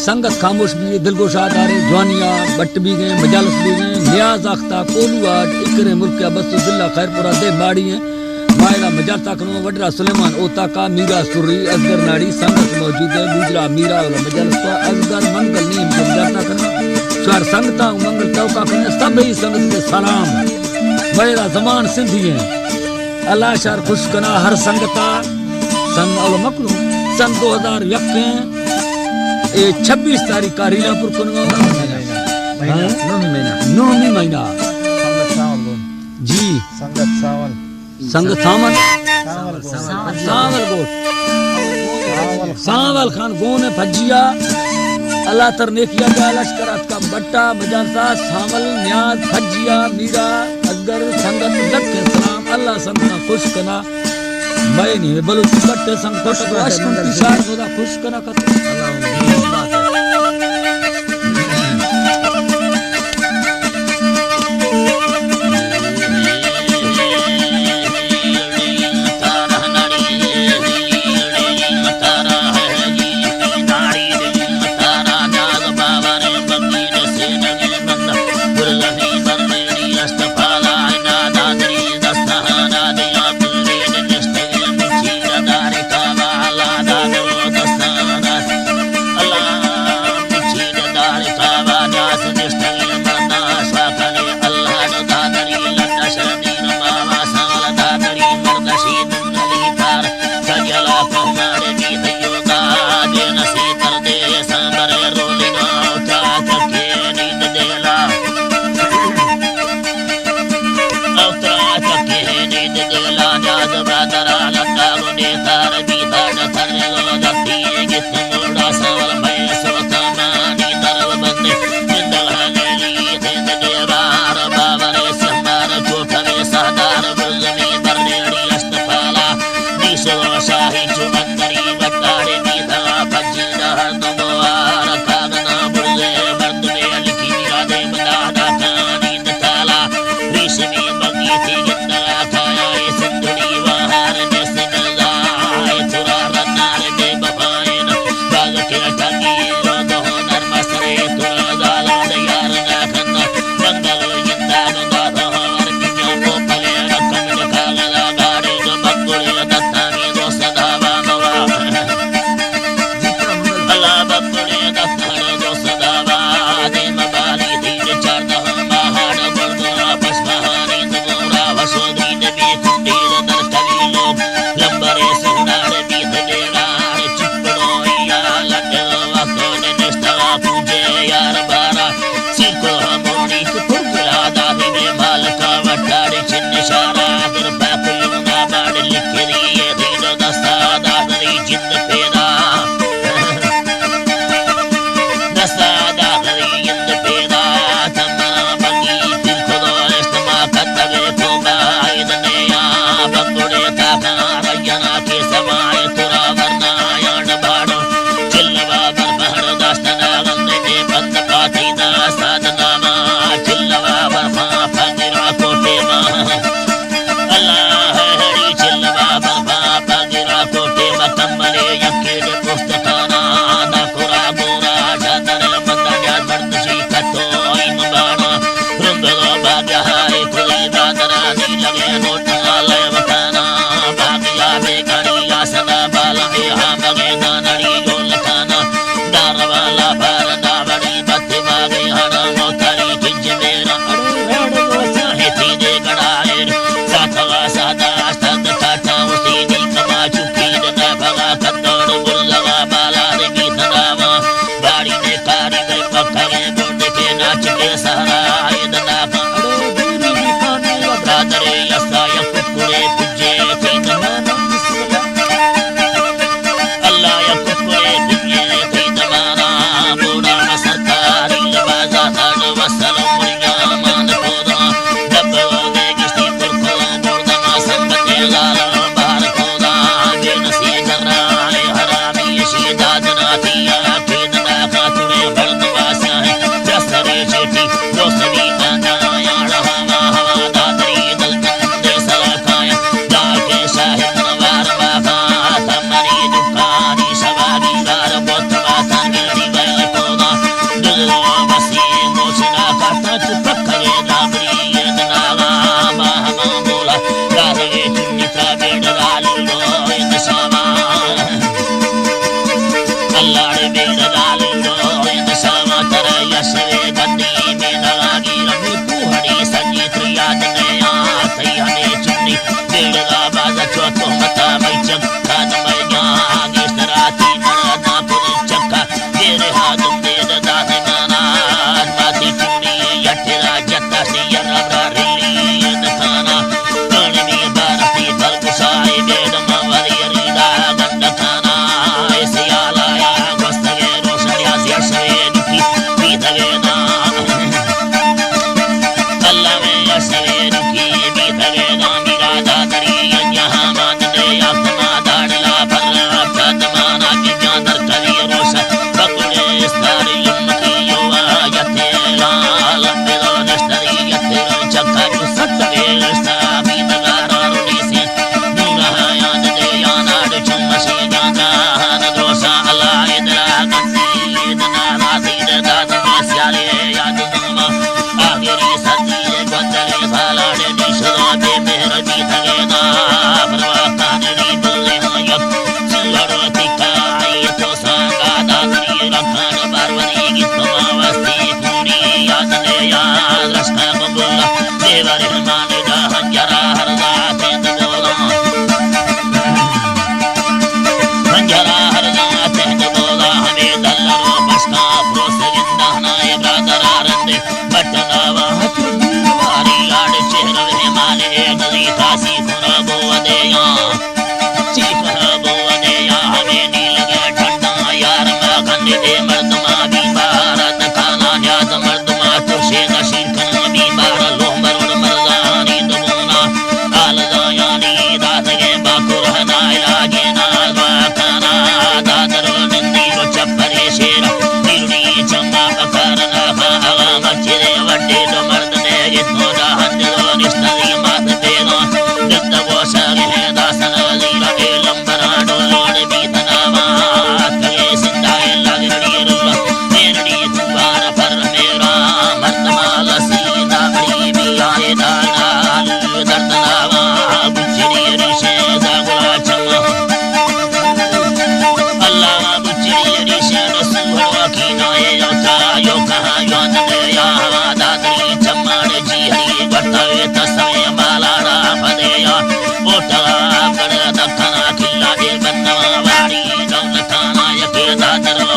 संगत खामोश भी दिलगोश आदारे जवानिया बट भी गए मजालस भी गए नियाज आख्ता कोलू आज इकरे मुल्क बस दिल्ला खैरपुरा दे बाड़ी है मायला मजाता कनो वडरा सुलेमान ओता का मीरा सुरी असगर नाड़ी संगत मौजूद है गुजरा मीरा और मजालस तो असगर मंगल नीम मजाता कनो स्वर संगता मंगल चौका कने सब ही संगत के सलाम मेरा जमान सिंधी है अल्लाह शहर खुश कना हर संगता सन और मकलू सन 2001 ए 26 तारीख का रीलापुर कुनगो नौमी महीना जी संगत सावल खान गोने फजिया अल्लाह तर नेकिया का लश्कर का बट्टा मजाता सावल न्याज फजिया मीरा असगर संगत लख सलाम अल्लाह संगत खुश कना मैं नहीं बलूच बट्टे संगत को अशकुन पिशार खुदा खुश कना कर अल्लाह ना कर लो